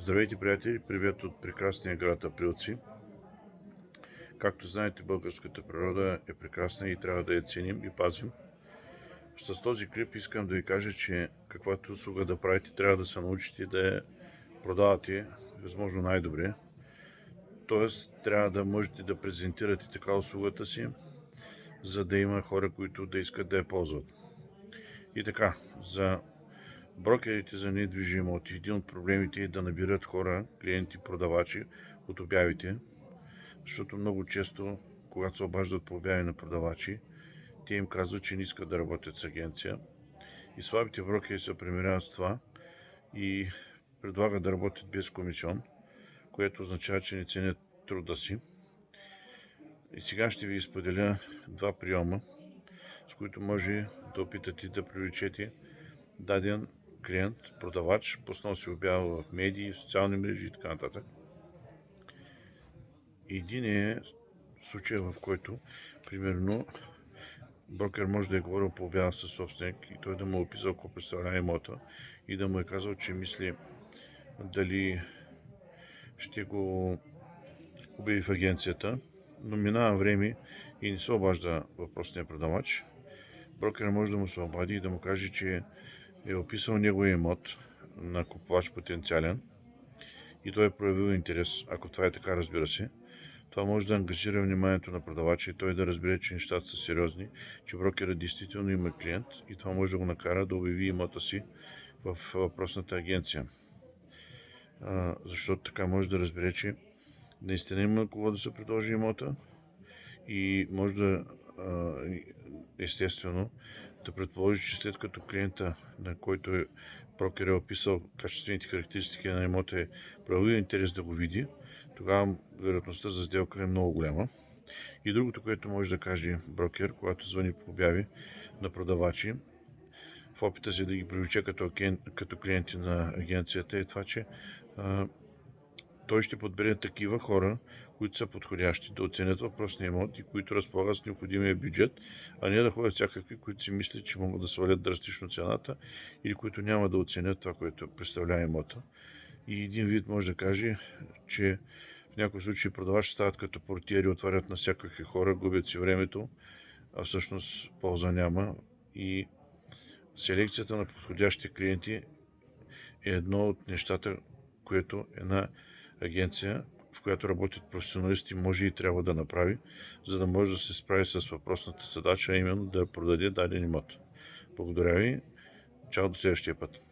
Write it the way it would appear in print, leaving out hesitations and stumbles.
Здравейте, приятели! Привет от прекрасния град Априлци. Както знаете, българската природа е прекрасна и трябва да я ценим и пазим. С този клип искам да ви кажа, че каквато услуга да правите, трябва да се научите да я продавате възможно най-добре. Тоест, трябва да можете да презентирате така услугата си, за да има хора, които да искат да я ползват. И така, за брокерите за недвижими имоти, един от проблемите е да набират хора, клиенти, продавачи от обявите, защото много често, когато се обаждат по обяви на продавачи, те им казват, че не искат да работят с агенция. И слабите брокери се примиряват с това и предлагат да работят без комисион, което означава, че не ценят труда си. И сега ще ви споделя два приема, с които може да опитате да привлечете даден клиент, продавач, пуснал се обява в медии, в социални мрежи и така нататък. Един е случай, в който, примерно, брокер може да е говорил по обява със собственик и той да му е описал какво представлява имота и да му е казал, че мисли дали ще го обяви в агенцията, но минава време и не се обажда въпросния продавач. Брокер може да му се обади и да му каже, че е описал неговия имот на купувач потенциален и той е проявил интерес, ако това е така, разбира се. Това може да ангажира вниманието на продавача и той да разбере, че нещата са сериозни, че брокерът действително има клиент и това може да го накара да обяви имота си в въпросната агенция. Защото така може да разбере, че наистина има кого да се предложи имота и може да, естествено, да предположи, че след като клиента, на който брокер е описал качествените характеристики на имота, е проявил интерес да го види, тогава вероятността за сделка е много голяма. И другото, което може да каже брокер, когато звъни по обяви на продавачи, в опита си да ги привлече като клиенти на агенцията, е това, че той ще подбере такива хора, които са подходящи да оценят въпросния имот и които разполагат с необходимия бюджет, а не да ходят всякакви, които си мислят, че могат да свалят драстично цената или които няма да оценят това, което представлява имота. И един вид може да каже, че в някои случаи продавачи стават като портиери, отварят на всякакви хора, губят си времето, а всъщност полза няма. И селекцията на подходящи клиенти е едно от нещата, което една агенция, в която работят професионалисти, може и трябва да направи, за да може да се справи с въпросната задача, а именно да продаде даден имот. Благодаря ви. Чао, до следващия път.